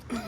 Good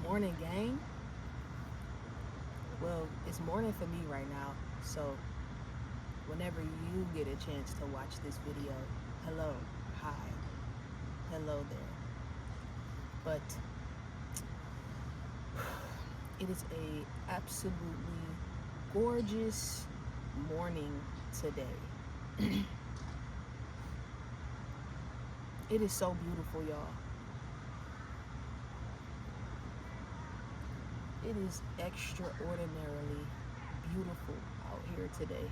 morning, gang. Well, it's morning for me right now, so whenever you get a chance to watch this video, hello, hi, hello there. But it is a absolutely gorgeous morning today. It is so beautiful, y'all. It is extraordinarily beautiful out here today.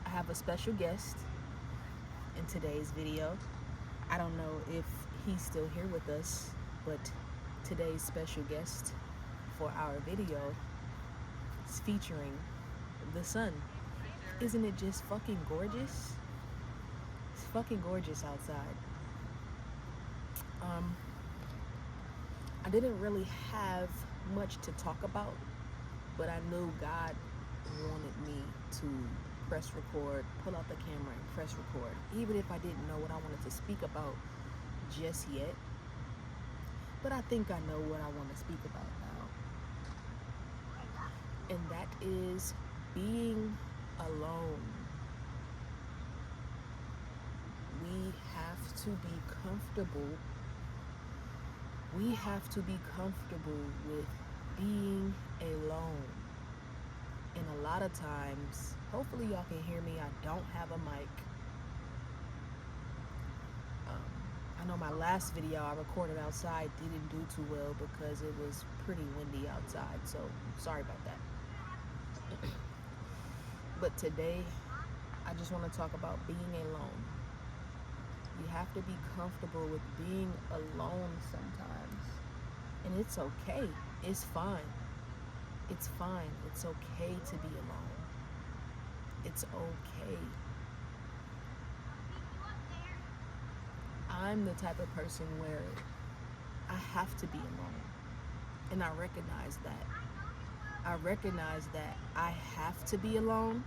I have a special guest in today's video. I don't know if he's still here with us, but today's special guest for our video is featuring the sun. Isn't it just fucking gorgeous? It's fucking gorgeous outside. I didn't really have much to talk about, but I knew God wanted me to press record, pull out the camera and press record, even if I didn't know what I wanted to speak about just yet. But I think I know what I want to speak about now. And that is being alone. We have to be comfortable. We have to be comfortable with being alone. And a lot of times, hopefully y'all can hear me, I don't have a mic. I know my last video I recorded outside didn't do too well because it was pretty windy outside, so sorry about that. But today, I just want to talk about being alone. You have to be comfortable with being alone sometimes. And it's okay. It's fine. It's fine. It's okay to be alone. It's okay. I'm the type of person where I have to be alone. And I recognize that. I recognize that I have to be alone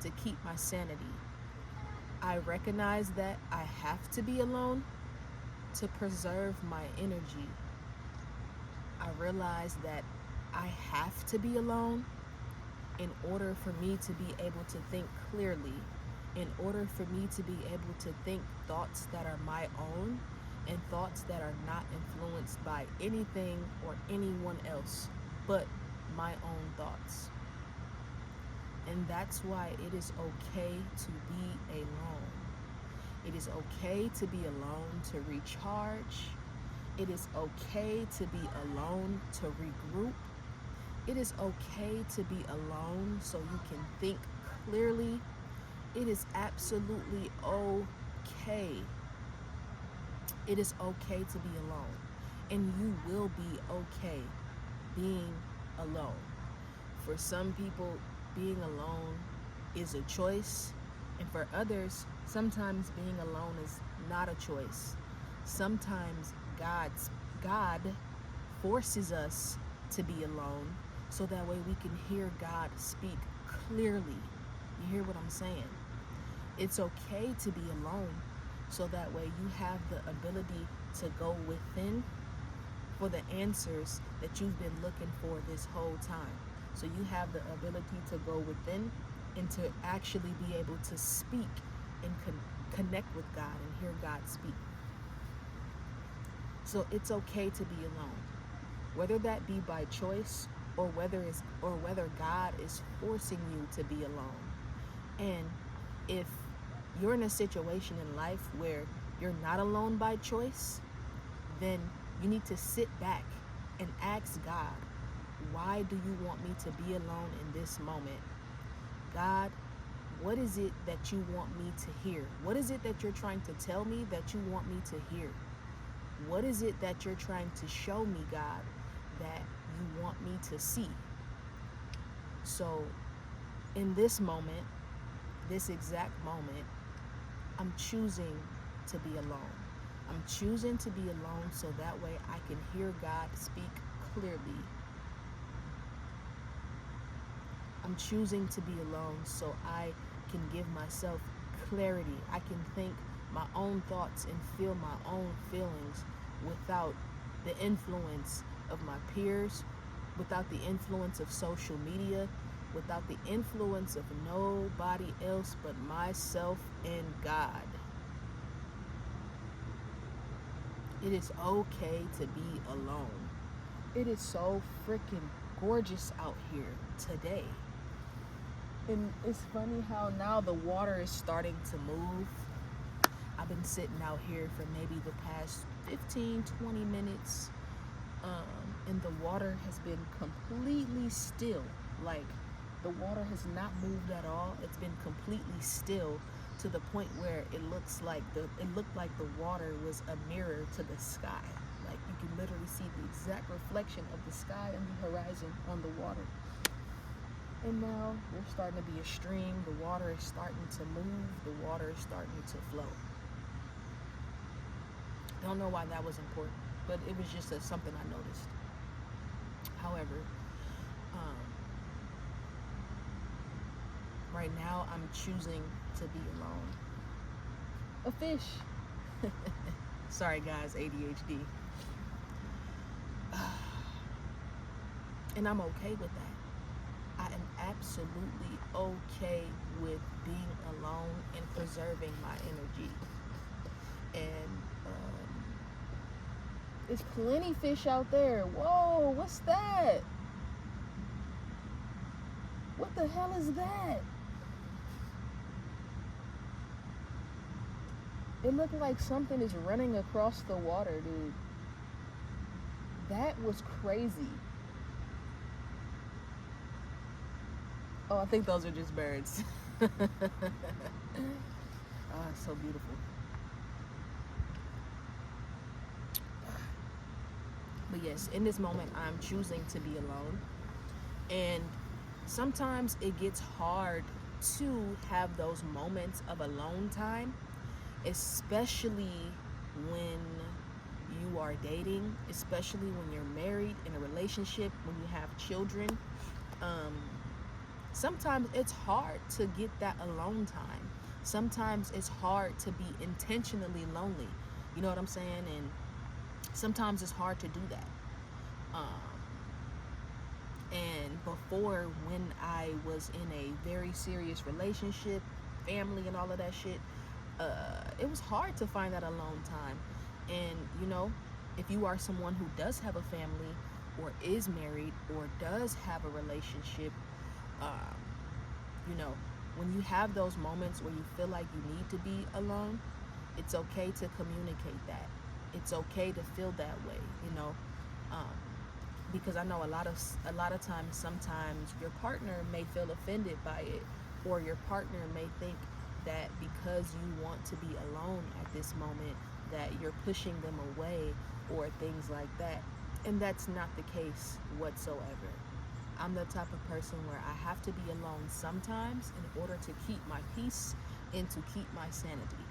to keep my sanity. I recognize that I have to be alone to preserve my energy. I realize that I have to be alone in order for me to be able to think clearly, in order for me to be able to think thoughts that are my own and thoughts that are not influenced by anything or anyone else but my own thoughts. And that's why it is okay to be alone. It is okay to be alone to recharge. It is okay to be alone to regroup. It is okay to be alone so you can think clearly. It is absolutely okay. It is okay to be alone. And you will be okay being alone. For some people, being alone is a choice, and for others, sometimes being alone is not a choice. Sometimes God forces us to be alone so that way we can hear God speak clearly. You hear what I'm saying? It's okay to be alone so that way you have the ability to go within for the answers that you've been looking for this whole time. So you have the ability to go within and to actually be able to speak and connect with God and hear God speak. So it's okay to be alone, whether that be by choice or whether God is forcing you to be alone. And if you're in a situation in life where you're not alone by choice, then you need to sit back and ask God, why do you want me to be alone in this moment? God, what is it that you want me to hear? What is it that you're trying to tell me that you want me to hear? What is it that you're trying to show me, God, that you want me to see? So in this moment, this exact moment, I'm choosing to be alone. I'm choosing to be alone so that way I can hear God speak clearly. I'm choosing to be alone so I can give myself clarity. I can think my own thoughts and feel my own feelings without the influence of my peers, without the influence of social media, without the influence of nobody else but myself and God. It is okay to be alone. It is so freaking gorgeous out here today. And it's funny how now the water is starting to move. I've been sitting out here for maybe the past 15, 20 minutes. And the water has been completely still. Like, the water has not moved at all. It's been completely still to the point where it looked like the water was a mirror to the sky. Like, you can literally see the exact reflection of the sky and the horizon on the water. And now there's starting to be a stream. The water is starting to move. The water is starting to flow. Don't know why that was important, but it was just something I noticed. However, right now I'm choosing to be alone. A fish. Sorry guys, ADHD. And I'm okay with that. I am absolutely okay with being alone and preserving my energy. And there's plenty fish out there. Whoa, what's that? What the hell is that? It looked like something is running across the water, dude. That was crazy. Oh, I think those are just birds. Oh, it's so beautiful. But yes, in this moment, I'm choosing to be alone. And sometimes it gets hard to have those moments of alone time, especially when you are dating, especially when you're married, in a relationship, when you have children. Sometimes it's hard to get that alone time. Sometimes it's hard to be intentionally lonely. You know what I'm saying? And sometimes it's hard to do that. And before, when I was in a very serious relationship, family and all of that shit, it was hard to find that alone time. And, you know, if you are someone who does have a family or is married or does have a relationship, you know, when you have those moments where you feel like you need to be alone, it's okay to communicate that. It's okay to feel that way, you know, because I know a lot of times, sometimes your partner may feel offended by it, or your partner may think that because you want to be alone at this moment, that you're pushing them away or things like that. And that's not the case whatsoever. I'm the type of person where I have to be alone sometimes in order to keep my peace and to keep my sanity.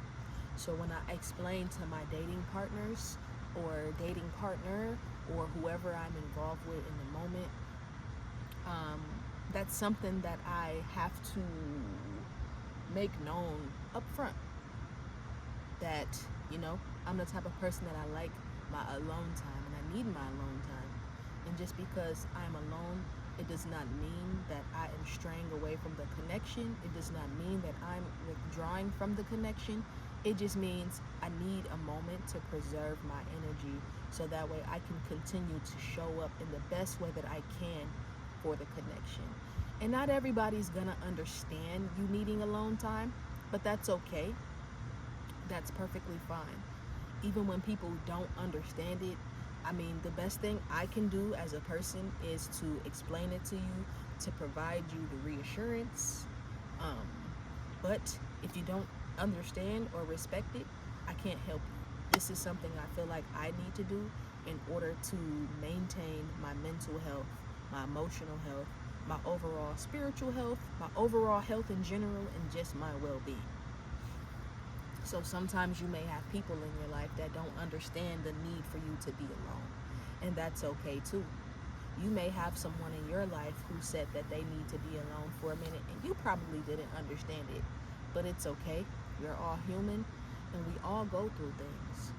So when I explain to my dating partners or dating partner or whoever I'm involved with in the moment, that's something that I have to make known up front. That, you know, I'm the type of person that I like my alone time and I need my alone time. And just because I'm alone, it does not mean that I am straying away from the connection. It does not mean that I'm withdrawing from the connection. It just means I need a moment to preserve my energy so that way I can continue to show up in the best way that I can for the connection. And not everybody's gonna understand you needing alone time, but that's okay. That's perfectly fine. Even when people don't understand it, I mean, the best thing I can do as a person is to explain it to you, to provide you the reassurance. But if you don't understand or respect it, I can't help you. This is something I feel like I need to do in order to maintain my mental health, my emotional health, my overall spiritual health, my overall health in general, and just my well-being. So sometimes you may have people in your life that don't understand the need for you to be alone, and that's okay too. You may have someone in your life who said that they need to be alone for a minute, and you probably didn't understand it, but it's okay. We're all human, and we all go through things.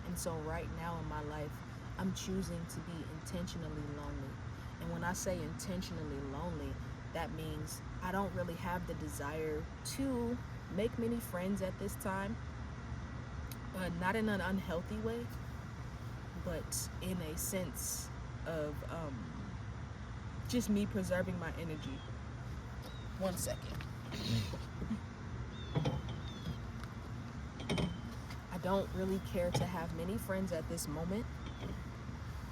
And so right now in my life, I'm choosing to be intentionally lonely. And when I say intentionally lonely, that means I don't really have the desire to make many friends at this time, not in an unhealthy way, but in a sense of just me preserving my energy. 1 second. I don't really care to have many friends at this moment.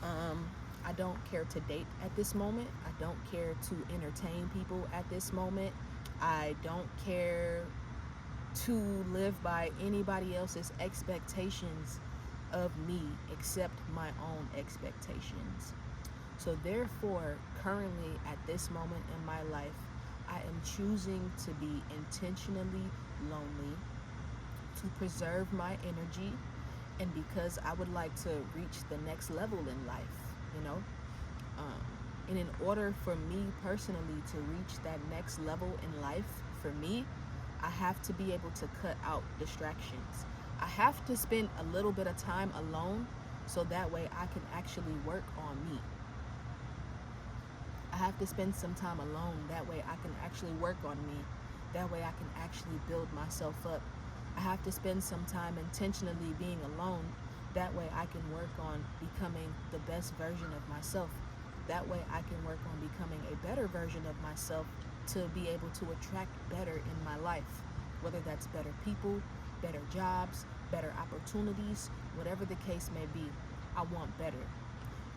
I don't care to date at this moment. I don't care to entertain people at this moment. I don't care to live by anybody else's expectations of me except my own expectations. So therefore, currently at this moment in my life, I am choosing to be intentionally lonely, to preserve my energy, and because I would like to reach the next level in life, you know. And in order for me personally to reach that next level in life, for me, I have to be able to cut out distractions. I have to spend a little bit of time alone so that way I can actually work on me. I have to spend some time alone. That way I can actually work on me. That way I can actually build myself up. I have to spend some time intentionally being alone. That way I can work on becoming the best version of myself. That way I can work on becoming a better version of myself to be able to attract better in my life. Whether that's better people, better jobs, better opportunities, whatever the case may be, I want better.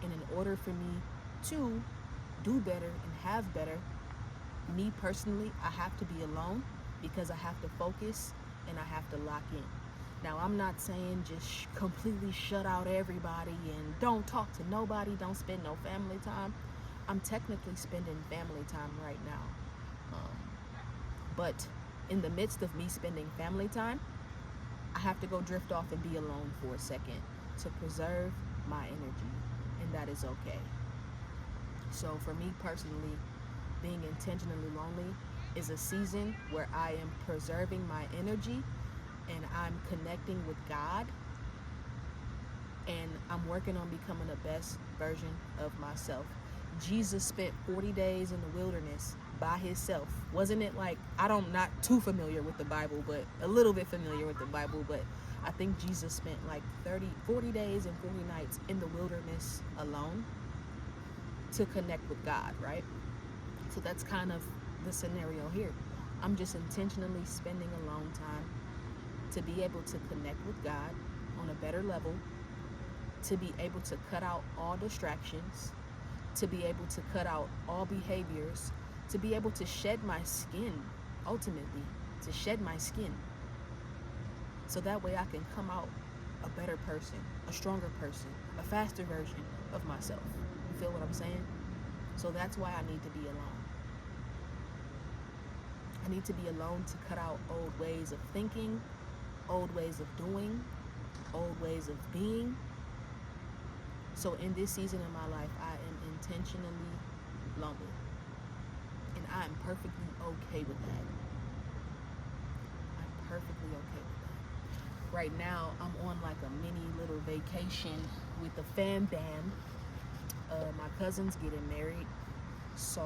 And in order for me to do better and have better, me personally, I have to be alone because I have to focus and I have to lock in. Now, I'm not saying just completely shut out everybody and don't talk to nobody, don't spend no family time. I'm technically spending family time right now. But in the midst of me spending family time, I have to go drift off and be alone for a second to preserve my energy, and that is okay. So for me personally, being intentionally lonely is a season where I am preserving my energy and I'm connecting with God, and I'm working on becoming the best version of myself. Jesus spent 40 days in the wilderness by himself. Wasn't it like, I'm not too familiar with the Bible, but a little bit familiar with the Bible, but I think Jesus spent like 40 days and 40 nights in the wilderness alone to connect with God, right? So that's kind of the scenario here. I'm just intentionally spending alone time to be able to connect with God on a better level, to be able to cut out all distractions, to be able to cut out all behaviors, to be able to shed my skin, ultimately, to shed my skin. So that way I can come out a better person, a stronger person, a faster version of myself. You feel what I'm saying? So that's why I need to be alone. I need to be alone to cut out old ways of thinking, old ways of doing, old ways of being. So in this season of my life, I am intentionally lonely. And I am perfectly okay with that. I'm perfectly okay with that. Right now, I'm on like a mini little vacation with the fam bam. My cousin's getting married. So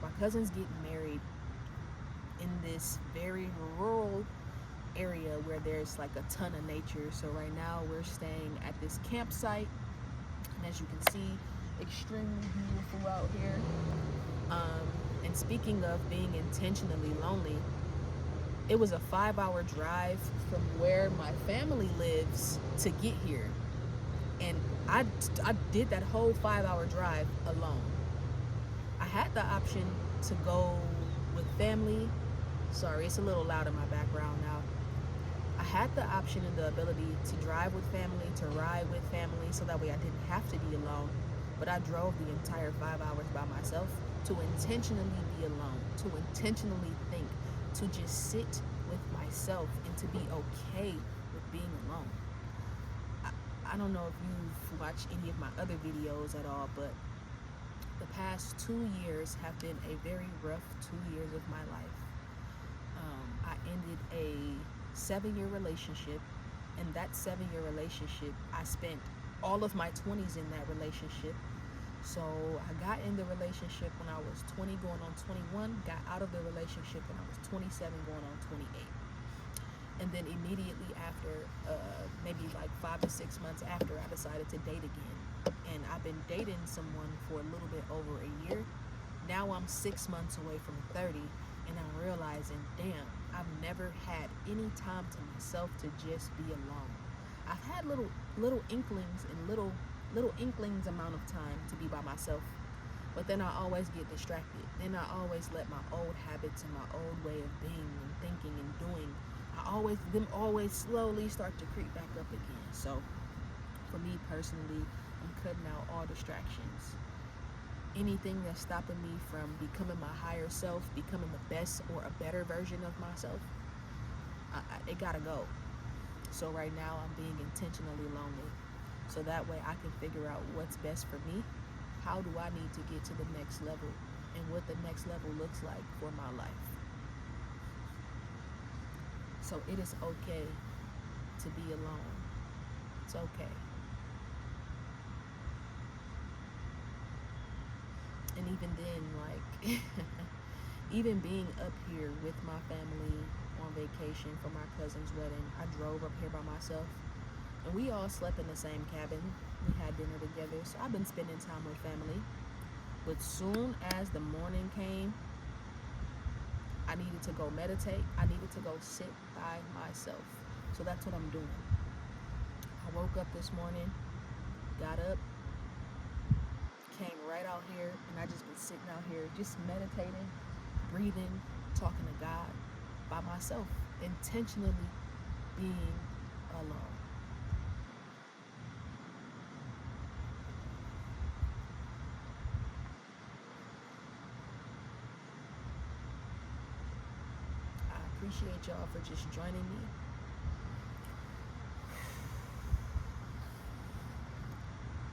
my cousin's getting married in this very rural area where there's like a ton of nature. So right now we're staying at this campsite, and as you can see, extremely beautiful out here. And speaking of being intentionally lonely, it was a 5-hour drive from where my family lives to get here, and I did that whole 5-hour drive alone. I had the option to go with family. Sorry, it's a little loud in my background now. I had the option and the ability to drive with family, to ride with family, so that way I didn't have to be alone. But I drove the entire 5 hours by myself to intentionally be alone, to intentionally think, to just sit with myself and to be okay with being alone. I don't know if you've watched any of my other videos at all, but the past 2 years have been a very rough 2 years of my life. I ended a 7-year relationship, and that 7-year relationship, I spent all of my 20s in that relationship. So I got in the relationship when I was 20 going on 21, got out of the relationship when I was 27 going on 28. And then immediately after, maybe like 5 to 6 months after, I decided to date again. And I've been dating someone for a little bit over a year. Now I'm 6 months away from 30, and I'm realizing, damn, I've never had any time to myself to just be alone. I've had little inklings and little inklings amount of time to be by myself, but then I always get distracted. Then I always let my old habits and my old way of being and thinking and doing, them always slowly start to creep back up again. So for me personally, I'm cutting out all distractions. Anything that's stopping me from becoming my higher self, becoming the best or a better version of myself, it gotta go. So right now I'm being intentionally lonely, so that way I can figure out what's best for me. How do I need to get to the next level, and what the next level looks like for my life. So it is okay to be alone. It's okay. And even then, like, even being up here with my family on vacation for my cousin's wedding, I drove up here by myself, and we all slept in the same cabin. We had dinner together, so I've been spending time with family. But soon as the morning came, I needed to go meditate. I needed to go sit by myself. So that's what I'm doing. I woke up this morning, got up, came right out here, and I just been sitting out here just meditating, breathing, talking to God by myself, intentionally being alone. I appreciate y'all for just joining me.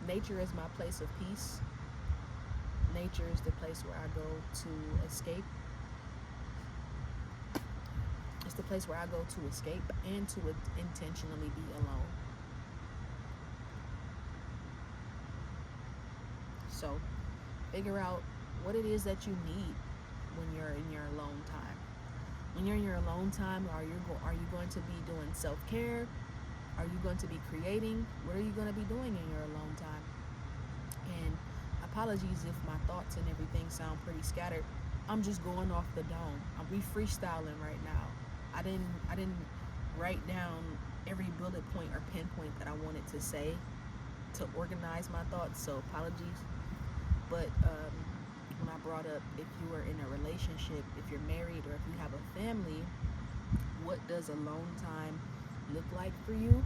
Nature is my place of peace. Nature is the place where I go to escape. It's the place where I go to escape and to intentionally be alone. So figure out what it is that you need when you're in your alone time. When you're in your alone time, are you going to be doing self-care? Are you going to be creating? What are you going to be doing in your alone time? And apologies if my thoughts and everything sound pretty scattered. I'm just going off the dome. We freestyling right now. I didn't write down every bullet point or pinpoint that I wanted to say to organize my thoughts, so apologies. But when I brought up if you are in a relationship, if you're married, or if you have a family, what does alone time look like for you?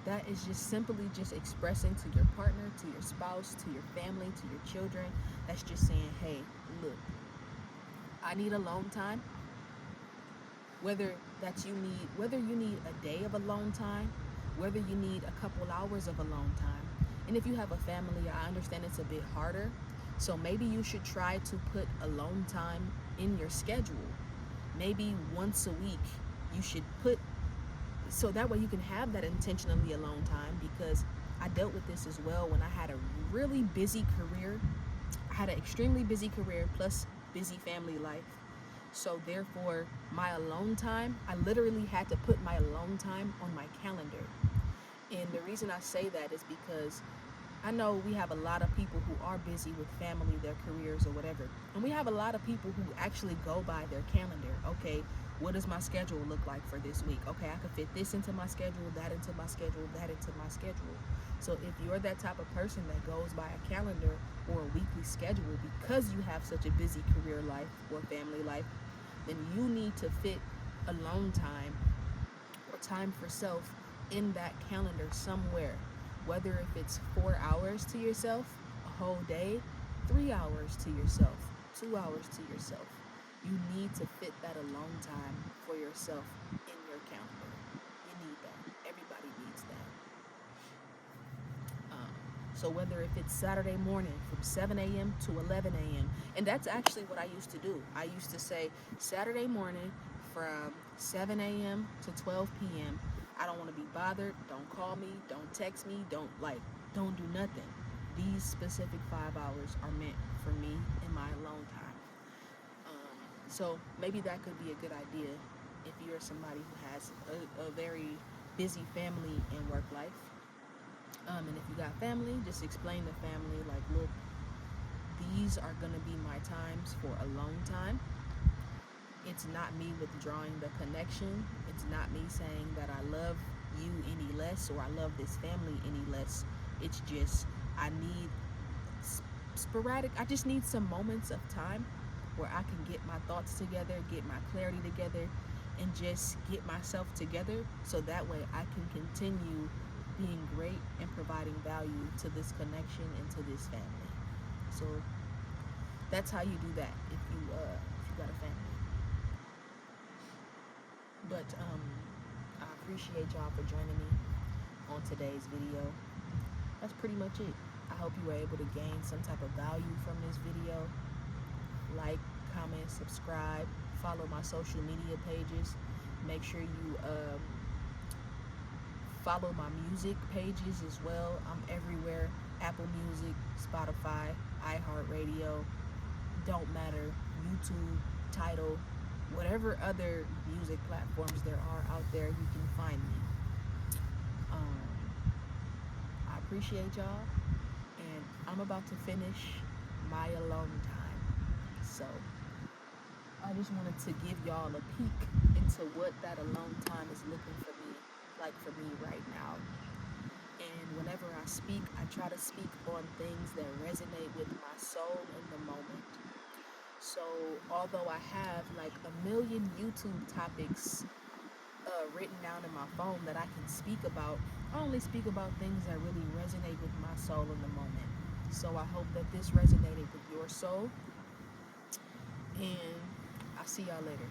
That is just simply just expressing to your partner, to your spouse, to your family, to your children. That's just saying, hey, look, I need alone time. Whether you need a day of alone time, whether you need a couple hours of alone time. And if you have a family, I understand it's a bit harder. So maybe you should try to put alone time in your schedule. Maybe once a week you should put, so that way you can have that intentionally alone time, because I dealt with this as well when I had a really busy career. I had an extremely busy career plus busy family life. So therefore, my alone time, I literally had to put my alone time on my calendar. And the reason I say that is because I know we have a lot of people who are busy with family, their careers, or whatever. And we have a lot of people who actually go by their calendar. Okay, what does my schedule look like for this week? Okay, I can fit this into my schedule, that into my schedule, that into my schedule. So if you're that type of person that goes by a calendar or a weekly schedule because you have such a busy career life or family life, then you need to fit alone time or time for self in that calendar somewhere. Whether if it's 4 hours to yourself, a whole day, 3 hours to yourself, 2 hours to yourself. You need to fit that alone time for yourself in your calendar. You need that. Everybody needs that. So whether if it's Saturday morning from 7 a.m. to 11 a.m. And that's actually what I used to do. I used to say Saturday morning from 7 a.m. to 12 p.m. I don't want to be bothered. Don't call me. Don't text me. Don't do nothing. These specific 5 hours are meant for me in my alone time. So maybe that could be a good idea if you're somebody who has a very busy family and work life. And if you got family, just explain to family, like, look, these are going to be my times for alone time. It's not me withdrawing the connection. It's not me saying that I love you any less or I love this family any less. It's just I need sporadic, I just need some moments of time where I can get my thoughts together, get my clarity together, and just get myself together so that way I can continue being great and providing value to this connection and to this family. So that's how you do that if you got a family. But I appreciate y'all for joining me on today's video. That's pretty much it. I hope you were able to gain some type of value from this video. Like, comment, subscribe, follow my social media pages. Make sure you follow my music pages as well. I'm everywhere. Apple Music, Spotify, iHeartRadio, don't matter, YouTube, Tidal, whatever other music platforms there are out there, you can find me. I appreciate y'all, and I'm about to finish my alone time. So I just wanted to give y'all a peek into what that alone time is looking for me right now. And whenever I speak, I try to speak on things that resonate with my soul in the moment. So although I have like a million YouTube topics written down in my phone that I can speak about, I only speak about things that really resonate with my soul in the moment. So I hope that this resonated with your soul, and I'll see y'all later.